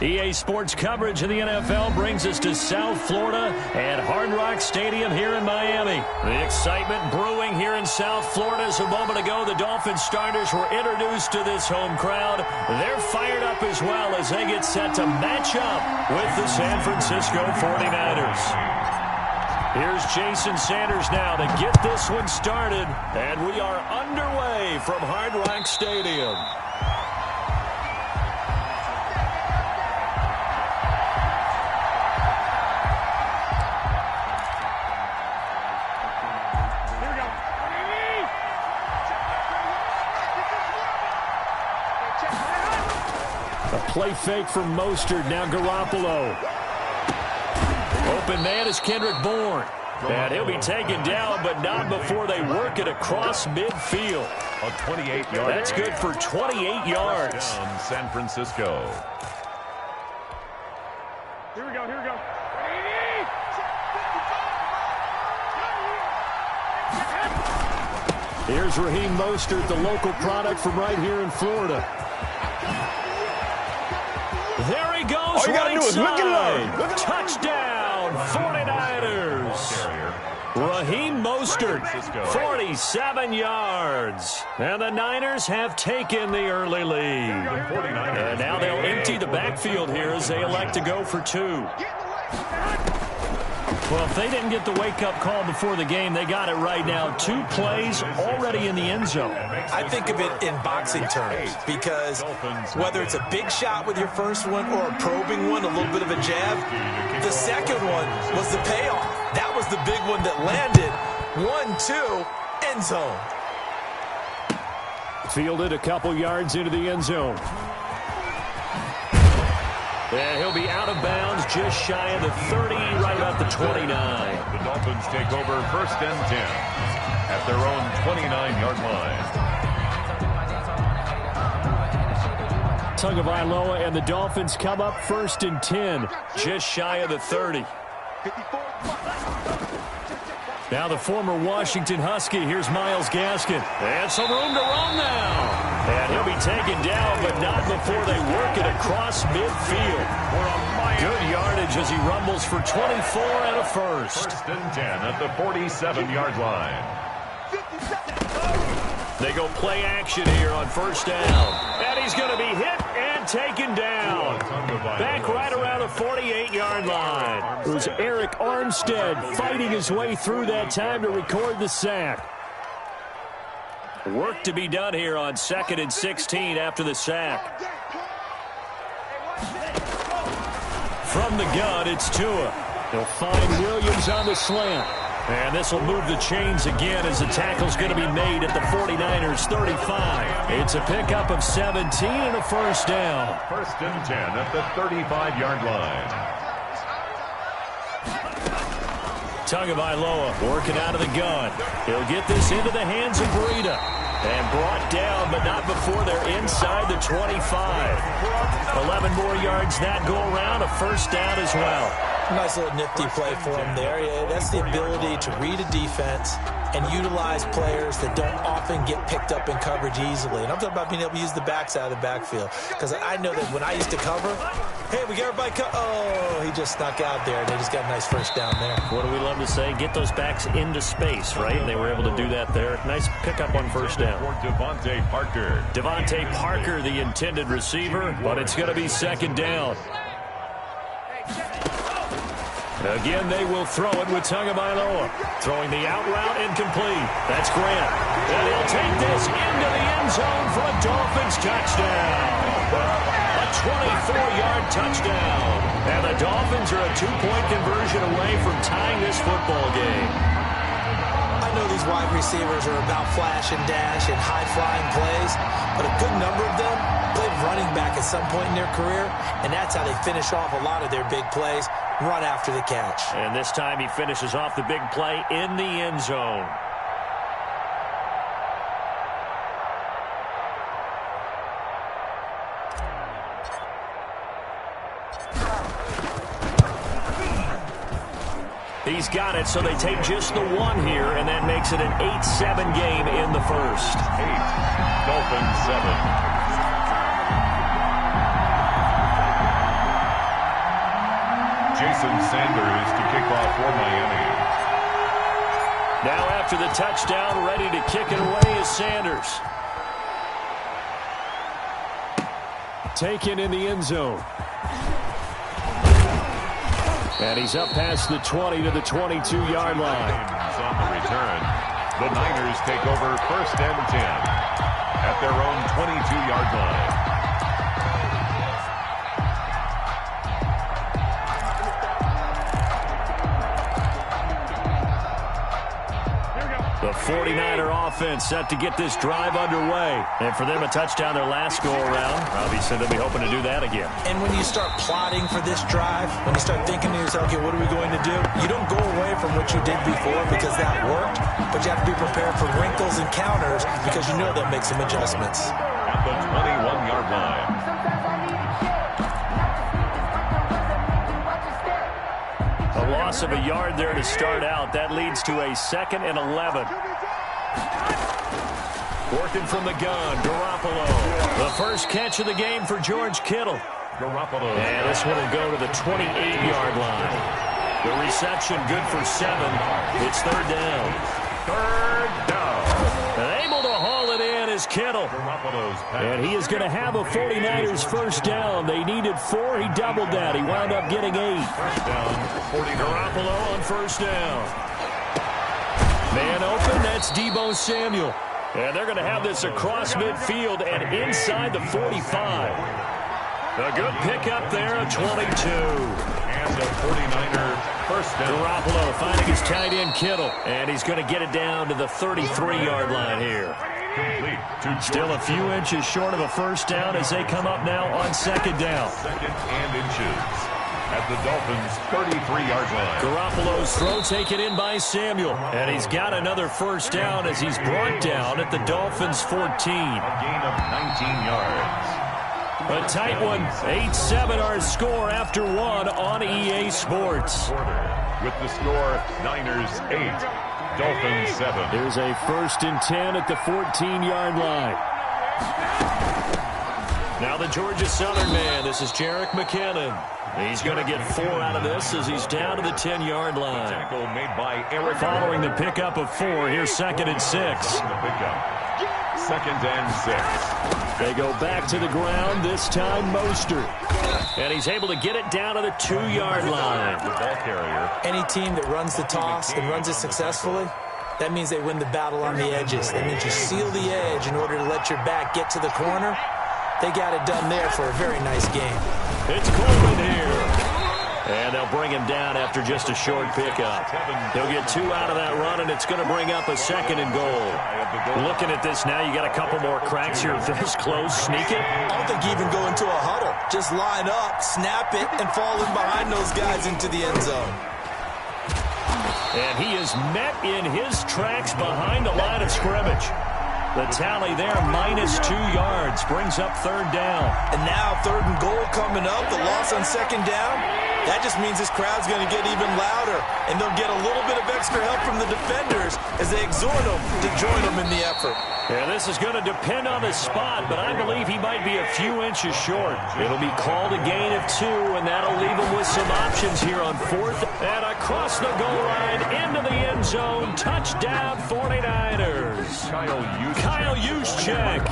EA Sports coverage of the NFL brings us to South Florida at Hard Rock Stadium here in Miami. The excitement brewing here in South Florida as a moment ago the Dolphins starters were introduced to this home crowd. They're fired up as well as they get set to match up with the San Francisco 49ers. Here's Jason Sanders now to get this one started, and we are underway from Hard Rock Stadium. Play fake from Mostert. Now Garoppolo. Open man is Kendrick Bourne. And he'll be taken down, but not before they work it across midfield. A 28-yard. That's good for 28 yards. San Francisco. Here we go, here we go. Here's Raheem Mostert, the local product from right here in Florida. There he goes. All you gotta do is look at him. Touchdown, 49ers. Raheem Mostert, 47 yards. And the Niners have taken the early lead. And now they'll empty the backfield here as they elect to go for two. Well, if they didn't get the wake-up call before the game, they got it right now. 2 plays already in the end zone. I think of it in boxing terms because whether it's a big shot with your first one or a probing one, a little bit of a jab, the second one was the payoff. That was the big one that landed. 1-2, end zone. Fielded a couple yards into the end zone. And he'll be out of bounds just shy of the 30, right about the 29. The Dolphins take over 1st and 10 at their own 29-yard line. Tagovailoa and the Dolphins come up 1st and 10, just shy of the 30. Now the former Washington Husky. Here's Myles Gaskin. And some room to run now. And he'll be taken down, but not before they work it across midfield. Good yardage as he rumbles for 24 and a first. 1st and 10 at the 47-yard line. They go play action here on 1st down. And he's going to be hit and taken down. Back right around the 48-yard line. It was Eric Armstead fighting his way through that time to record the sack. Work to be done here on 2nd and 16 after the sack. From the gun, it's Tua. They'll find Williams on the slant. And this will move the chains again as the tackle's going to be made at the 49ers' 35. It's a pickup of 17 and a 1st down. 1st and 10 at the 35-yard line. Tagovailoa working out of the gun. He'll get this into the hands of Breida. And brought down, but not before they're inside the 25. 11 more yards that go around, a 1st down as well. Nice little nifty play for him there. Yeah, that's the ability to read a defense and utilize players that don't often get picked up in coverage easily. And I'm talking about being able to use the backside of the backfield. Because I know that when I used to cover, hey, we got everybody oh, he just snuck out there. And they just got a nice 1st down there. What do we love to say? Get those backs into space, right? And they were able to do that there. Nice pickup on 1st down. For Devontae Parker. Devontae Parker, the intended receiver, but it's going to be 2nd down. Again, they will throw it with Tagovailoa. Throwing the out route incomplete. That's Grant. And he'll take this into the end zone for a Dolphins touchdown. A 24-yard touchdown. And the Dolphins are a 2-point conversion away from tying this football game. I know these wide receivers are about flash and dash and high-flying plays, but a good number of them played running back at some point in their career, and that's how they finish off a lot of their big plays, run after the catch. And this time he finishes off the big play in the end zone. He's got it, so they take just the one here, and that makes it an 8-7 game in the first. 8, Dolphins 7. Jason Sanders to kick off for Miami. Now after the touchdown, ready to kick it away is Sanders. Taken in the end zone. And he's up past the 20 to the 22-yard line. On the return, the Niners take over 1st and 10 at their own 22-yard line. The 49er offense set to get this drive underway. And for them, a touchdown their last go-around. Obviously, they'll be hoping to do that again. And when you start plotting for this drive, when you start thinking to yourself, okay, what are we going to do? You don't go away from what you did before because that worked, but you have to be prepared for wrinkles and counters because you know they'll make some adjustments. At the 21-yard line. A loss of a yard there to start out. That leads to a 2nd and 11. Working from the gun, Garoppolo. The first catch of the game for George Kittle. Garoppolo. And this one will go to the 28-yard line. The reception good for 7. It's 3rd down. 3rd down. Able to haul it in is Kittle. And he is going to have a 49ers first down. They needed 4. He doubled that. He wound up getting 8. First down, Garoppolo on first down. Man open, that's Deebo Samuel. And they're going to have this across midfield and inside the 45. A good pickup there at 22. And a 49er first down. Garoppolo finding his tight end Kittle. And he's going to get it down to the 33-yard line here. Still a few inches short of a first down as they come up now on 2nd down. 2nd and inches at the Dolphins' 33-yard line. Garoppolo's throw taken in by Samuel. And he's got another first down as he's brought down at the Dolphins' 14. A gain of 19 yards. A tight one. 8-7 our score after 1 on EA Sports. With the score, Niners 8, Dolphins 7. Here's a 1st and 10 at the 14-yard line. Now the Georgia Southern man. This is Jerick McKinnon. He's going to get 4 out of this as he's down to the 10-yard line. Tackle made by Eric. Following the pickup of 4, here's 2nd and 6. The pickup. 2nd and 6. They go back to the ground, this time Mostert. And he's able to get it down to the 2-yard line. The ball carrier. Any team that runs the toss and runs it successfully, that means they win the battle on the edges. That means you seal the edge in order to let your back get to the corner. They got it done there for a very nice game. It's Coleman here. And they'll bring him down after just a short pickup. He'll get 2 out of that run, and it's going to bring up a 2nd and goal. Looking at this now, you got a couple more cracks here. This close, sneak it. I don't think you even go into a huddle. Just line up, snap it, and fall in behind those guys into the end zone. And he is met in his tracks behind the line of scrimmage. The tally there, -2 yards, brings up 3rd down. And now 3rd and goal coming up, the loss on 2nd down. That just means this crowd's going to get even louder, and they'll get a little bit of extra help from the defenders as they exhort them to join them in the effort. Yeah, this is going to depend on the spot, but I believe he might be a few inches short. It'll be called a gain of 2, and that'll leave him with some options here on 4th. And across the goal line, into the end zone, touchdown 49ers. Kyle Juszczyk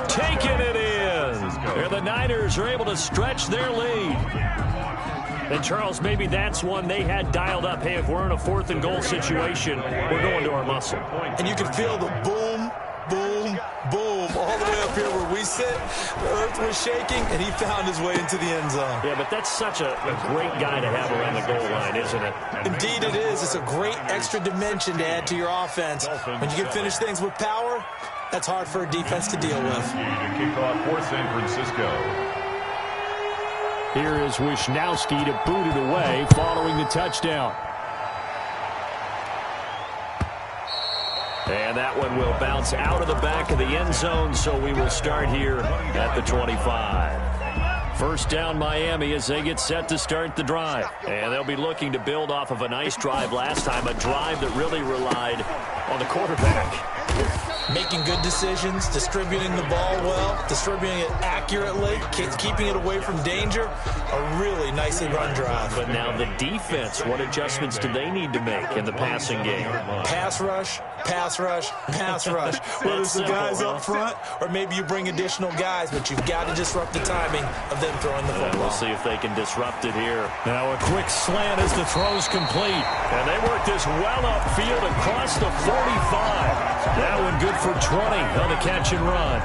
taking it in. And the Niners are able to stretch their lead. And, Charles, maybe that's one they had dialed up. Hey, if we're in a 4th and goal situation, we're going to our muscle. And you can feel the boom, boom, boom all the way up here where we sit. The earth was shaking, and he found his way into the end zone. Yeah, but that's such a great guy to have around the goal line, isn't it? Indeed it is. It's a great extra dimension to add to your offense. When you can finish things with power, that's hard for a defense to deal with. To kick off for San Francisco. Here is Wisnowski to boot it away following the touchdown. And that one will bounce out of the back of the end zone, so we will start here at the 25. First down Miami as they get set to start the drive. And they'll be looking to build off of a nice drive last time, a drive that really relied on the quarterback. Making good decisions, distributing the ball well, distributing it accurately, keeping it away from danger. A really nicely run drive. But now the defense, what adjustments do they need to make in the passing game? Pass rush, pass rush, pass rush. Whether it's the guys up front or maybe you bring additional guys, but you've got to disrupt the timing of them throwing the football. We'll see if they can disrupt it here. Now a quick slant as the throw's complete. And they work this well upfield across the 45. That one good for 20 on the catch and run.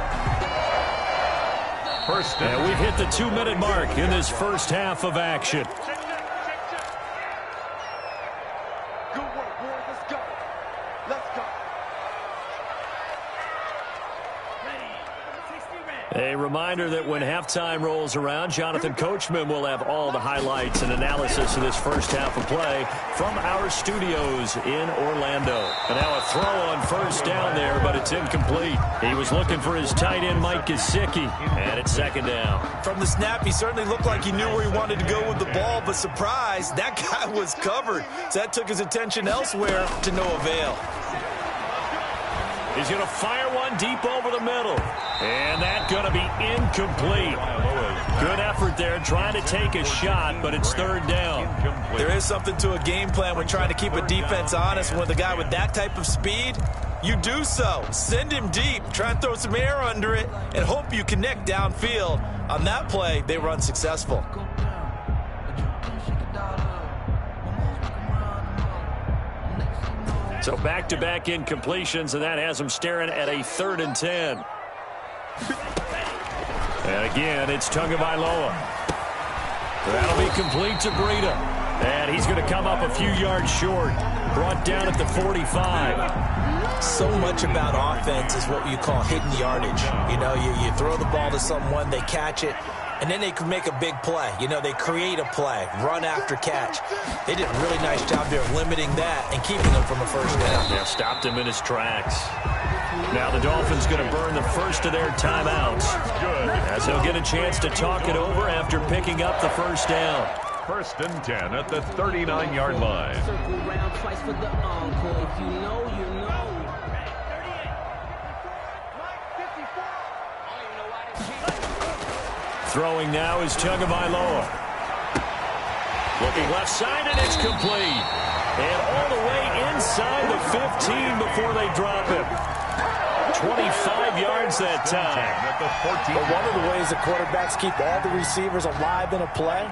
And we've hit the 2-minute mark in this first half of action. Good work, boys. Let's go. Let's go. A reminder that when halftime rolls around, Jonathan Coachman will have all the highlights and analysis of this first half of play from our studios in Orlando. And now a throw on first down there, but it's incomplete. He was looking for his tight end, Mike Gesicki, and it's second down. From the snap, he certainly looked like he knew where he wanted to go with the ball, but surprise, that guy was covered. So that took his attention elsewhere to no avail. He's going to fire one deep over the middle. And that's going to be incomplete. Good effort there trying to take a shot, but it's third down. There is something to a game plan when trying to keep a defense honest. With a guy with that type of speed, you do so. Send him deep, try and throw some air under it, and hope you connect downfield. On that play, they were unsuccessful. So back-to-back incompletions, and that has them staring at a 3rd and 10. And again, it's Tagovailoa. That'll be complete to Breida. And he's going to come up a few yards short. Brought down at the 45. So much about offense is what you call hidden yardage. You know, you throw the ball to someone, they catch it, and then they can make a big play. You know, they create a play, run after catch. They did a really nice job there of limiting that and keeping him from a first down. Yeah, stopped him in his tracks. Now the Dolphins going to burn the first of their timeouts, as they'll get a chance to talk it over after picking up the first down. 1st and 10 at the 39-yard line. Circle round twice for the encore. If you know, you know. Throwing now is Tagovailoa. Looking left side, and it's complete. And all the way inside the 15 before they drop him. 25 yards that time. But one of the ways the quarterbacks keep all the receivers alive in a play,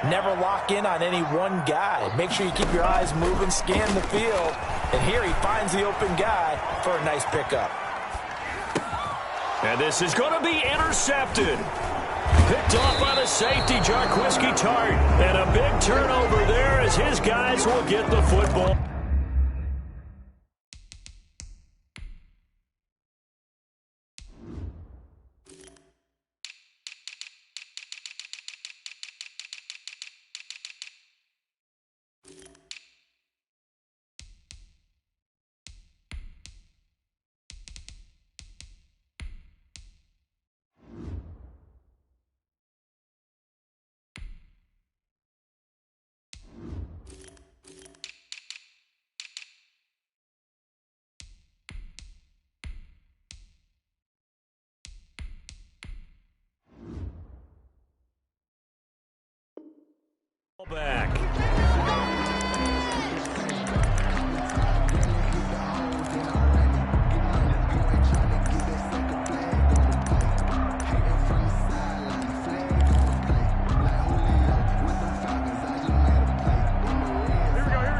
never lock in on any one guy. Make sure you keep your eyes moving, scan the field. And here he finds the open guy for a nice pickup. And this is going to be intercepted. Picked off by the safety, Jarquiski Tart. And a big turnover there as his guys will get the football. Back.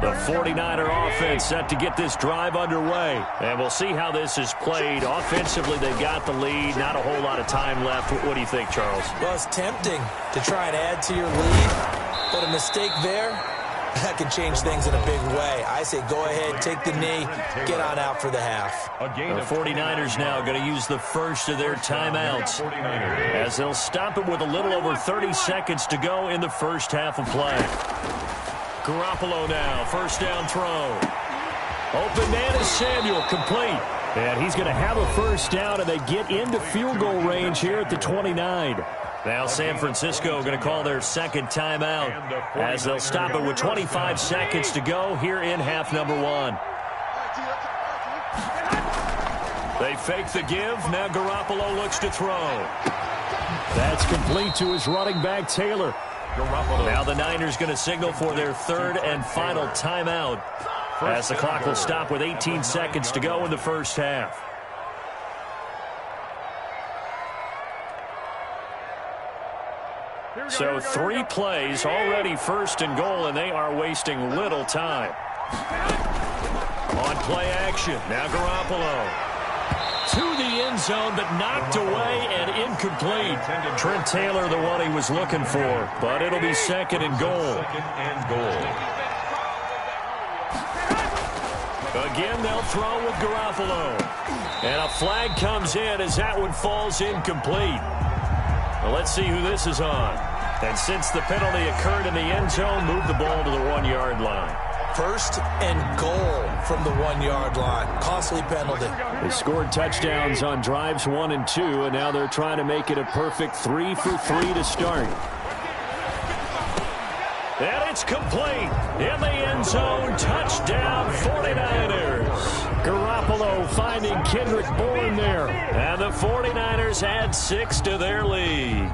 The 49er offense set to get this drive underway. And we'll see how this is played. Offensively, they've got the lead. Not a whole lot of time left. What do you think, Charles? Well, it's tempting to try and add to your lead. But a mistake there, that can change things in a big way. I say go ahead, take the knee, get on out for the half. The 49ers now going to use the first of their timeouts as they'll stop it with a little over 30 seconds to go in the first half of play. Garoppolo now, first down throw. Open man is Samuel, complete. And he's going to have a first down, and they get into field goal range here at the 29. Now San Francisco going to call their second timeout as they'll stop it with 25 seconds to go here in half number 1. They fake the give. Now Garoppolo looks to throw. That's complete to his running back, Taylor. Now the Niners going to signal for their third and final timeout as the clock will stop with 18 seconds to go in the first half. So 3 plays, already first and goal, and they are wasting little time. On play action, now Garoppolo. To the end zone, but knocked away and incomplete. Trent Taylor, the one he was looking for, but it'll be second and goal. Again, they'll throw with Garoppolo. And a flag comes in as that one falls incomplete. Well, let's see who this is on. And since the penalty occurred in the end zone, move the ball to the 1-yard line. First and goal from the 1-yard line. Costly penalty. They scored touchdowns on drives 1 and 2, and now they're trying to make it a perfect 3 for 3 to start. And it's complete. In the end zone, touchdown 49ers. Garoppolo finding Kendrick Bourne there. And the 49ers add 6 to their lead.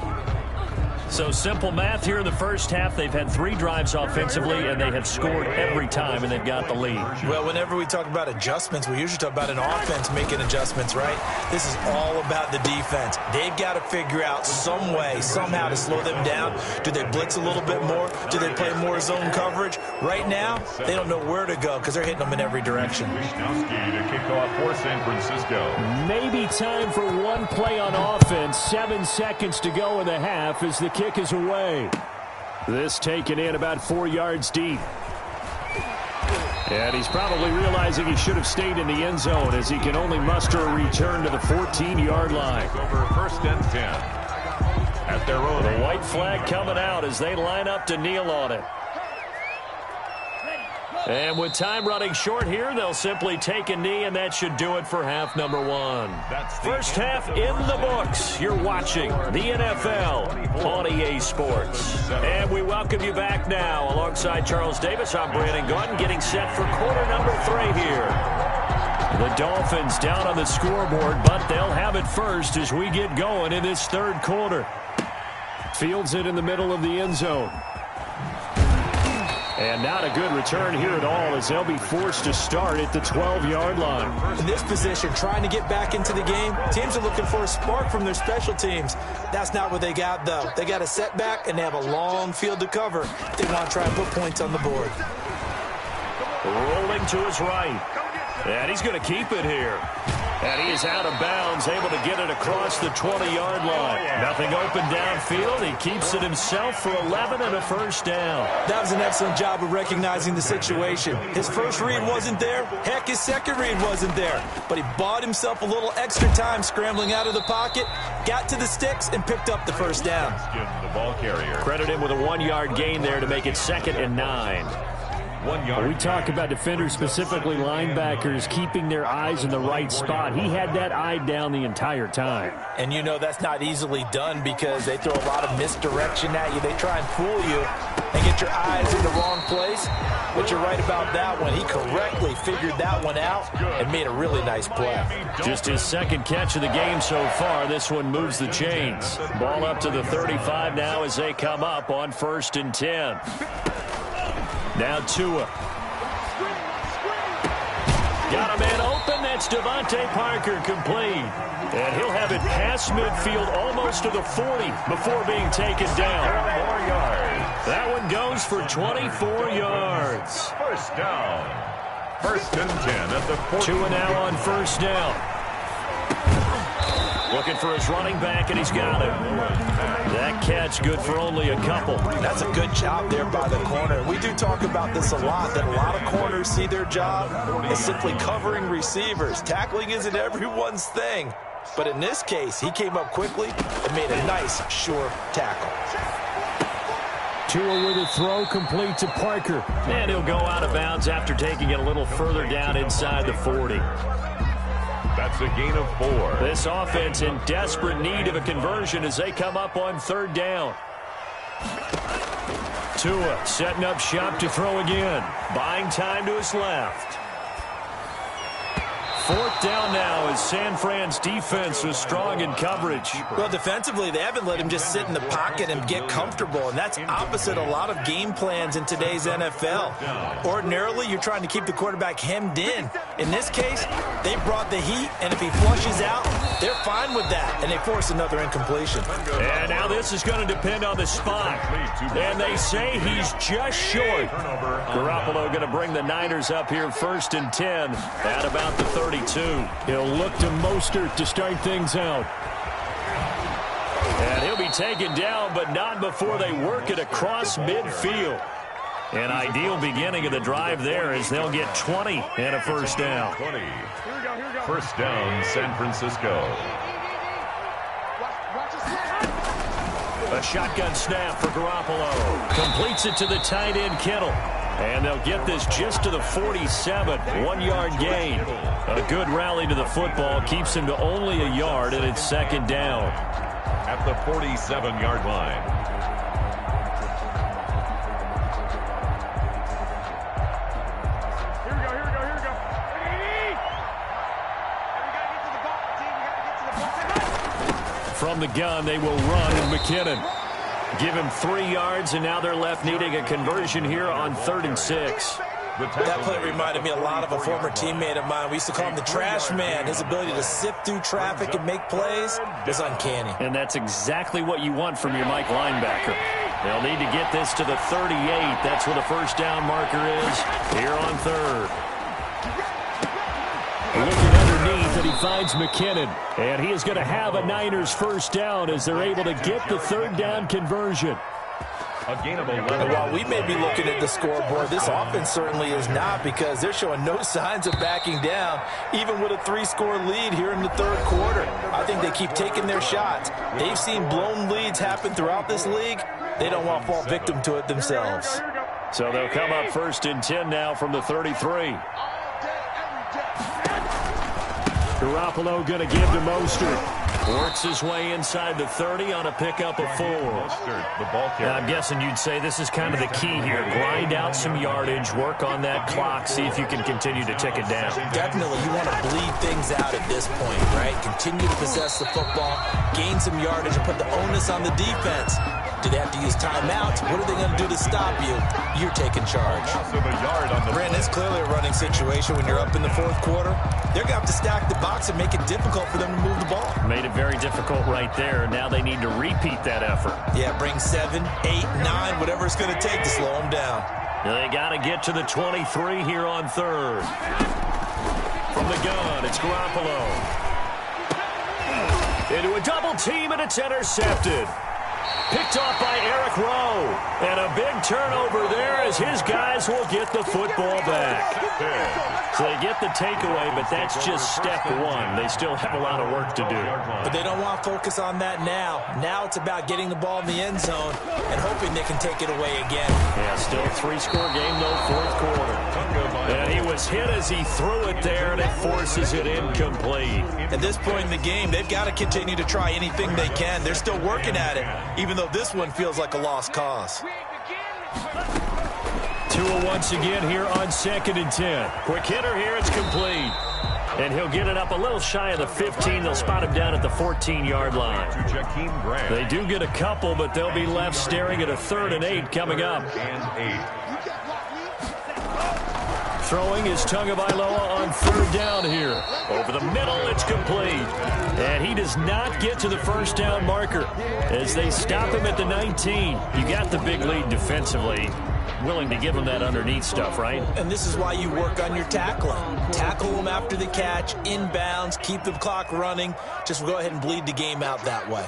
So simple math here in the first half. They've had 3 drives offensively, and they have scored every time, and they've got the lead. Well, whenever we talk about adjustments, we usually talk about an offense making adjustments, right? This is all about the defense. They've got to figure out some way, somehow to slow them down. Do they blitz a little bit more? Do they play more zone coverage? Right now, they don't know where to go because they're hitting them in every direction. To kick off for San Francisco. Maybe time for one play on offense. 7 seconds to go in the half as the kick is away. This taken in about 4 yards deep. And he's probably realizing he should have stayed in the end zone as he can only muster a return to the 14-yard line. Over first and 10. At their own. The white flag coming out as they line up to kneel on it. And with time running short here, they'll simply take a knee, and that should do it for half number 1. First half in the books. You're watching the NFL on EA Sports. And we welcome you back now. Alongside Charles Davis, I'm Brandon Gordon, getting set for quarter number 3 here. The Dolphins down on the scoreboard, but they'll have it first as we get going in this third quarter. Fields it in the middle of the end zone. And not a good return here at all as they'll be forced to start at the 12-yard line. In this position, trying to get back into the game, teams are looking for a spark from their special teams. That's not what they got, though. They got a setback, and they have a long field to cover. They want to try and put points on the board. Rolling to his right. And he's going to keep it here. And he is out of bounds, able to get it across the 20-yard line. Nothing open downfield. He keeps it himself for 11 and a first down. That was an excellent job of recognizing the situation. His first read wasn't there. Heck, his second read wasn't there. But he bought himself a little extra time scrambling out of the pocket, got to the sticks, and picked up the first down. The ball carrier. Credit him with a 1-yard gain there to make it 2nd and 9. 1 yard. We talk about defenders, specifically linebackers, keeping their eyes in the right spot. He had that eye down the entire time. And you know that's not easily done because they throw a lot of misdirection at you. They try and fool you and get your eyes in the wrong place. But you're right about that one. He correctly figured that one out and made a really nice play. Just his 2nd catch of the game so far. This one moves the chains. Ball up to the 35 now as they come up on 1st and 10. Now Tua. Got a man open. That's Devontae Parker, complete. And he'll have it past midfield almost to the 40 before being taken down. 4 yards. That one goes for 24 yards. First down. 1st and 10 at the 40. Tua now on 1st down. Looking for his running back, and he's got it. That catch good for only a couple. That's a good job there by the corner. We do talk about this a lot, that a lot of corners see their job as simply covering receivers. Tackling isn't everyone's thing. But in this case, he came up quickly and made a nice, sure tackle. Tua with a throw complete to Parker. And he'll go out of bounds after taking it a little further down inside the 40. That's a gain of 4. This offense in desperate need of a conversion as they come up on 3rd down. Tua setting up shop to throw again. Buying time to his left. 4th down now as San Fran's defense was strong in coverage. Well, defensively, they haven't let him just sit in the pocket and get comfortable, and that's opposite a lot of game plans in today's NFL. Ordinarily, you're trying to keep the quarterback hemmed in. In this case, they brought the heat, and if he flushes out, they're fine with that, and they force another incompletion. And now this is going to depend on the spot. And they say he's just short. Garoppolo going to bring the Niners up here 1st and 10 at about the 32. He'll look to Mostert to start things out. And he'll be taken down, but not before they work it across midfield. An ideal beginning of the drive there as they'll get 20 and a 1st down. 20. 1st down, San Francisco. A shotgun snap for Garoppolo. Completes it to the tight end, Kittle. And they'll get this just to the 47. 1-yard gain. A good rally to the football. Keeps him to only a yard, and it's 2nd down. At the 47-yard line. Here we go. From the gun, they will run, and McKinnon give him 3 yards, and now they're left needing a conversion here on 3rd and 6. That play reminded me a lot of a former teammate of mine. We used to call him the trash man. His ability to sift through traffic and make plays is uncanny. And that's exactly what you want from your Mike linebacker. They'll need to get this to the 38. That's where the 1st down marker is here on 3rd. Looking underneath, and he finds McKinnon. And he is going to have a Niners 1st down as they're able to get the 3rd down conversion. A gain of 11. And while we may be looking at the scoreboard, this offense certainly is not, because they're showing no signs of backing down, even with a 3-score lead here in the 3rd quarter. I think they keep taking their shots. They've seen blown leads happen throughout this league. They don't want to fall victim to it themselves. So they'll come up 1st and 10 now from the 33. Garoppolo going to give to Mostert. Works his way inside the 30 on a pickup of 4. The ball carrier. I'm guessing you'd say this is kind of the key here. Grind out some yardage, work on that clock, see if you can continue to tick it down. Definitely, you want to bleed things out at this point, right? Continue to possess the football, gain some yardage, and put the onus on the defense. Do they have to use timeouts? What are they going to do to stop you? You're taking charge. Brandon, it's clearly a running situation when you're up in the 4th quarter. They're going to have to stack the box and make it difficult for them to move the ball. Made it very difficult right there. Now they need to repeat that effort. Yeah, bring 7, 8, 9, whatever it's going to take to slow them down. They got to get to the 23 here on 3rd. From the gun, it's Garoppolo. Into a double team, and it's intercepted. Picked off by Eric Rowe. And a big turnover there as his guys will get the football back. So they get the takeaway, but that's just step 1. They still have a lot of work to do. But they don't want to focus on that now. Now it's about getting the ball in the end zone and hoping they can take it away again. Yeah, still a 3-score game, though, 4th quarter. And he was hit as he threw it there, and it forces it incomplete. At this point in the game, they've got to continue to try anything they can. They're still working at it, even though this one feels like a lost cause. Tua once again here on 2nd and 10. Quick hitter here, it's complete. And he'll get it up a little shy of the 15. They'll spot him down at the 14-yard line. They do get a couple, but they'll be left staring at a 3rd and 8 coming up. Throwing is Tagovailoa on 3rd down here. Over the middle, it's complete. And he does not get to the 1st down marker as they stop him at the 19. You got the big lead defensively. Willing to give him that underneath stuff, right? And this is why you work on your tackling. Tackle them after the catch, inbounds, keep the clock running. Just go ahead and bleed the game out that way.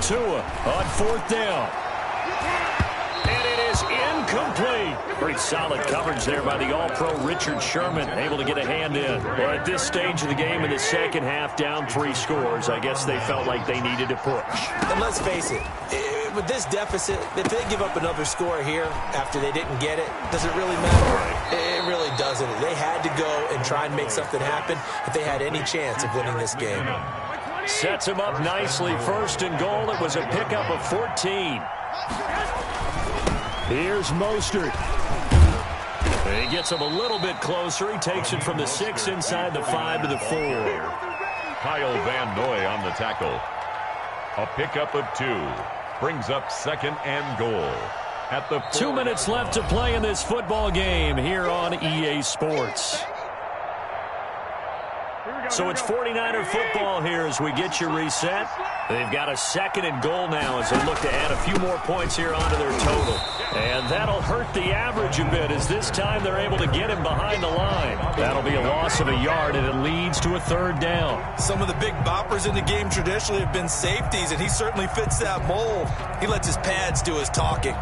Tua on 4th down. And it is incomplete. Pretty solid coverage there by the All-Pro Richard Sherman, able to get a hand in. Well, at this stage of the game in the 2nd half, down 3 scores, I guess they felt like they needed to push. And let's face it, with this deficit, if they give up another score here after they didn't get it, does it really matter? It really doesn't. They had to go and try and make something happen if they had any chance of winning this game. Sets him up nicely. 1st and goal. It was a pickup of 14. Here's Mostert. He gets him a little bit closer. He takes it from the 6 inside the 5 to the 4. Kyle Van Noy on the tackle. A pickup of 2. Brings up 2nd and goal. At the 2 minutes left to play in this football game here on EA Sports. So it's 49er football here as we get you reset. They've got a 2nd and goal now as they look to add a few more points here onto their total. And that'll hurt the average a bit as this time they're able to get him behind the line. That'll be a loss of a yard, and it leads to a 3rd down. Some of the big boppers in the game traditionally have been safeties, and he certainly fits that mold. He lets his pads do his talking.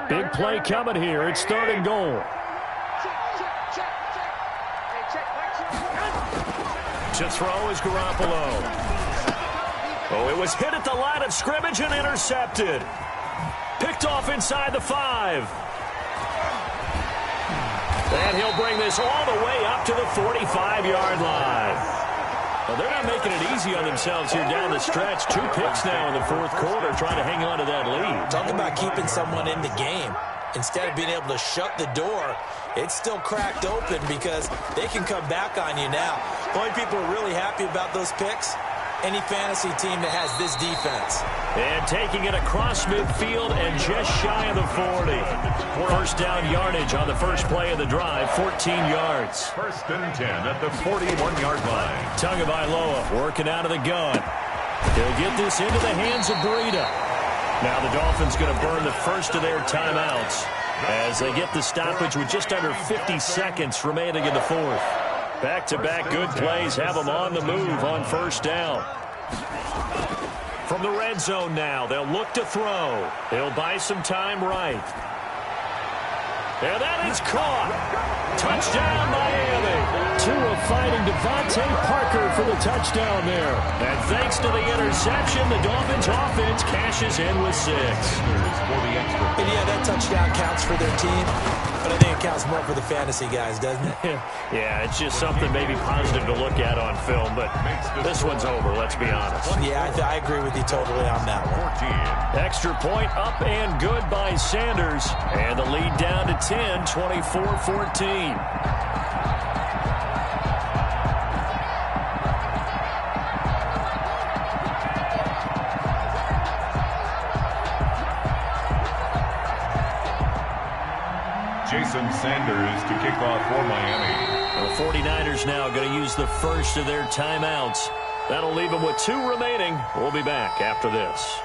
Big play coming here. It's 3rd and goal. To throw is Garoppolo. Oh, it was hit at the line of scrimmage and intercepted. Picked off inside the 5. And he'll bring this all the way up to the 45-yard line. Well, they're not making it easy on themselves here down the stretch. 2 picks now in the 4th quarter trying to hang on to that lead. Talk about keeping someone in the game. Instead of being able to shut the door, it's still cracked open because they can come back on you now. The only people who are really happy about those picks, any fantasy team that has this defense. And taking it across midfield and just shy of the 40. 1st down yardage on the first play of the drive, 14 yards. 1st and 10 at the 41-yard line. Tagovailoa working out of the gun. They'll get this into the hands of Breida. Now the Dolphins going to burn the first of their timeouts as they get the stoppage with just under 50 seconds remaining in the 4th. Back-to-back good plays have them on the move on 1st down. From the red zone now, they'll look to throw. They'll buy some time right. And that is caught. Touchdown, Miami. Tua fighting Devontae Parker for the touchdown there. And thanks to the interception, the Dolphins offense cashes in with 6. And yeah, that touchdown counts for their team, but I think it counts more for the fantasy guys, doesn't it? Yeah, it's just something maybe positive to look at on film, but this one's over, let's be honest. Yeah, I agree with you totally on that one. Extra point up and good by Sanders, and the lead down to 10, 24-14. Jason Sanders to kick off for Miami. The 49ers now going to use the first of their timeouts. That'll leave them with 2 remaining. We'll be back after this.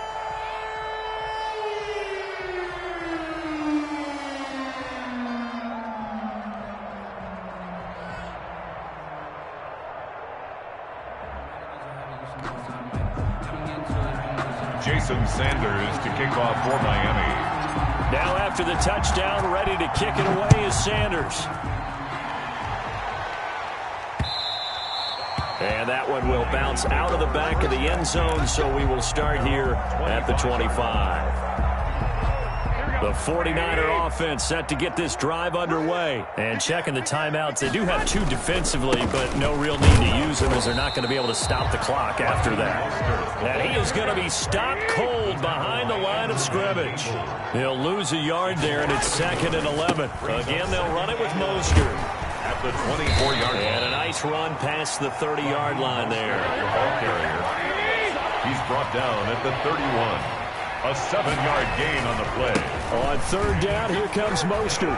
Jason Sanders to kick off for Miami. Now after the touchdown, ready to kick it away is Sanders. And that one will bounce out of the back of the end zone, so we will start here at the 25. The 49er offense set to get this drive underway. And checking the timeouts, they do have 2 defensively, but no real need to use them as they're not going to be able to stop the clock after that. And he is going to be stopped cold behind the line of scrimmage. He'll lose a yard there, and it's 2nd and 11. Again, they'll run it with Mostert. At the 24-yard line. And a nice run past the 30-yard line there. Ball carrier. He's brought down at the 31. A 7-yard gain on the play. On 3rd down, here comes Mostert.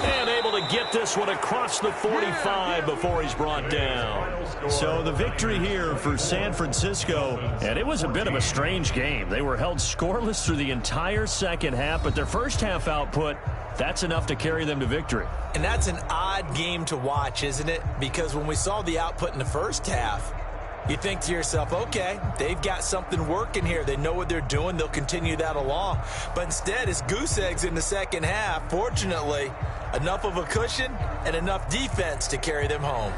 And able to get this one across the 45 before he's brought down. So the victory here for San Francisco, and it was a bit of a strange game. They were held scoreless through the entire second half, but their first half output, that's enough to carry them to victory. And that's an odd game to watch, isn't it? Because when we saw the output in the first half, You think to yourself, okay, they've got something working here. They know what they're doing. They'll continue that along. But instead, it's goose eggs in the second half. Fortunately, enough of a cushion and enough defense to carry them home.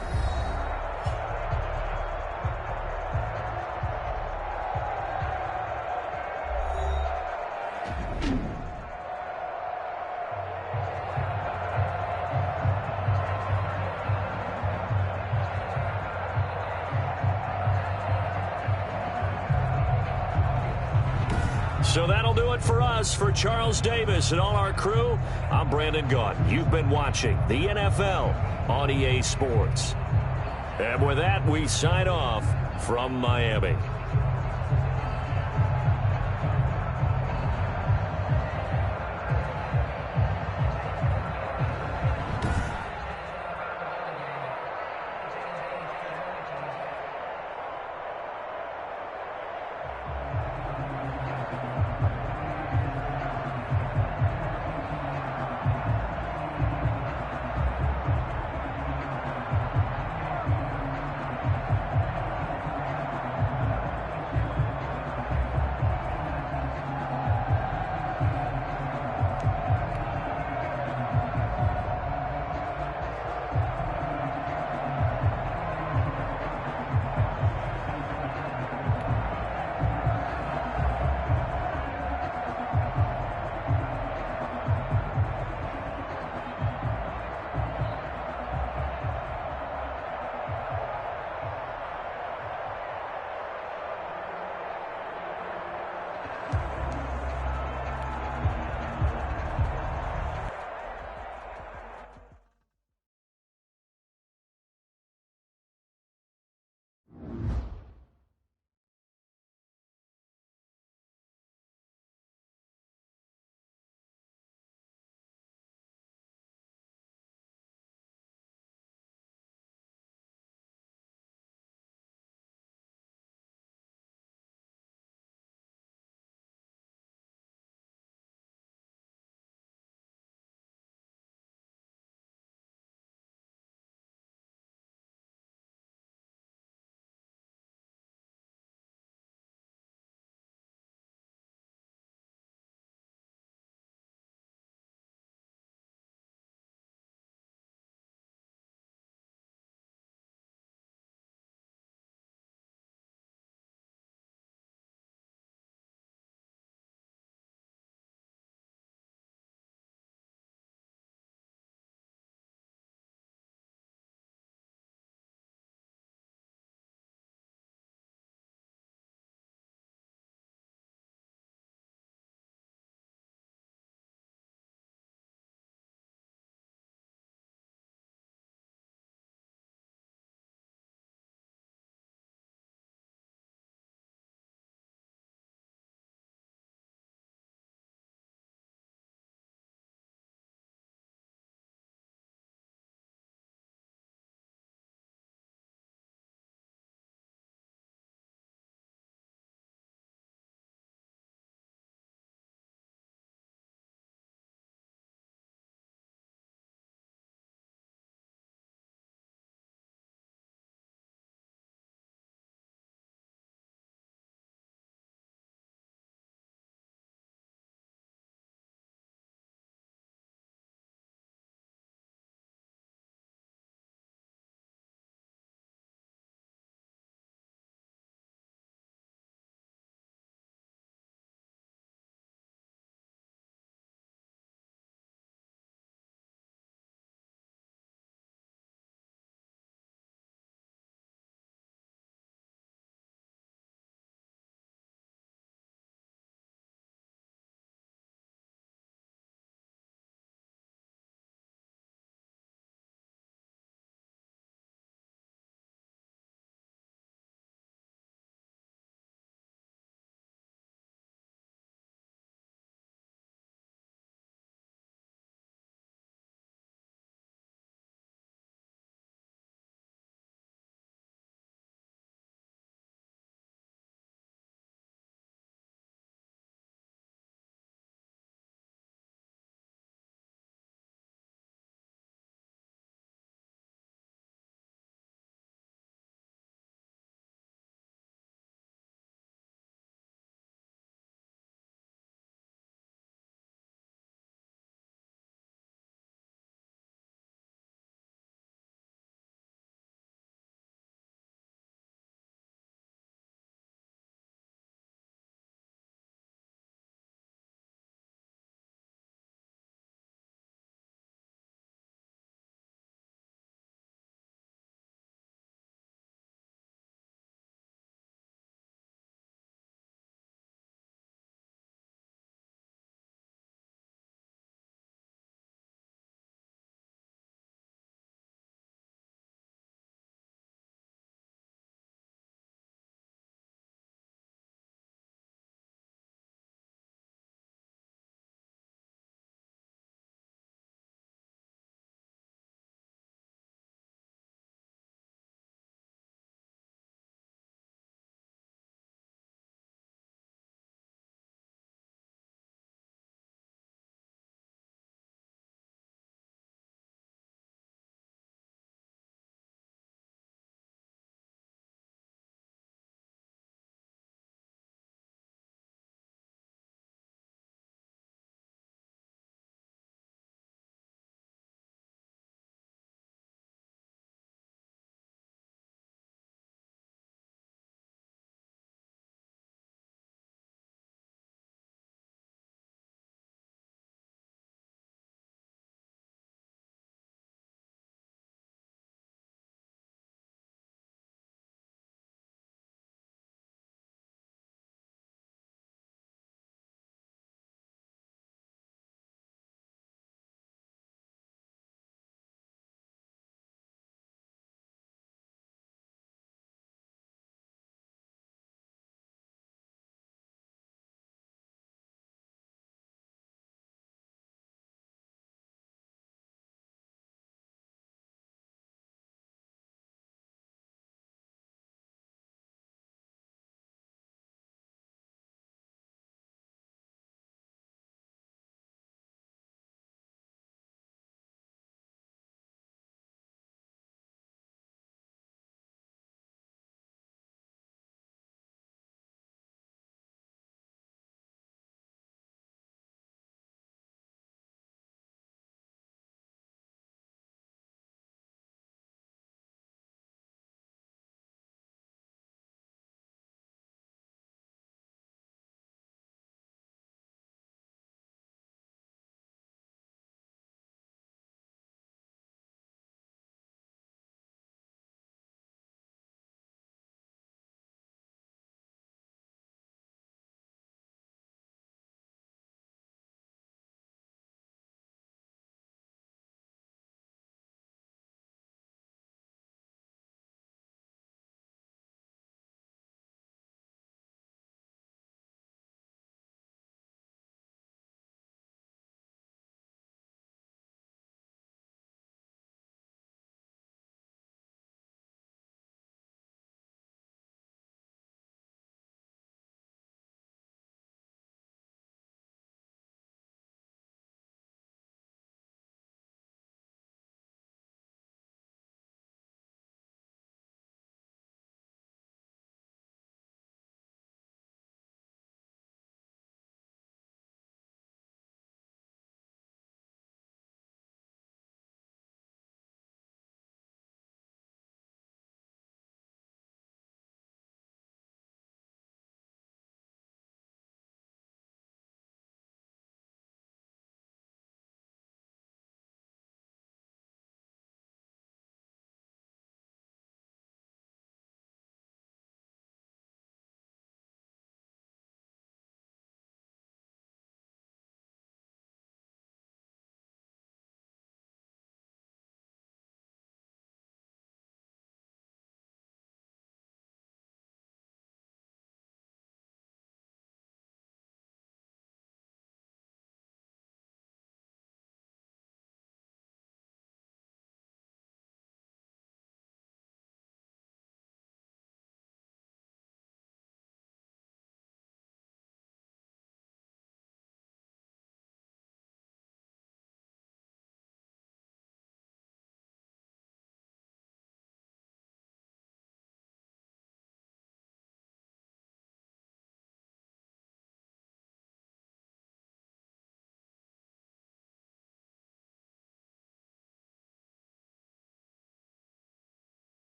So that'll do it for us. For Charles Davis and all our crew, I'm Brandon Gaudin. You've been watching the NFL on EA Sports. And with that, we sign off from Miami.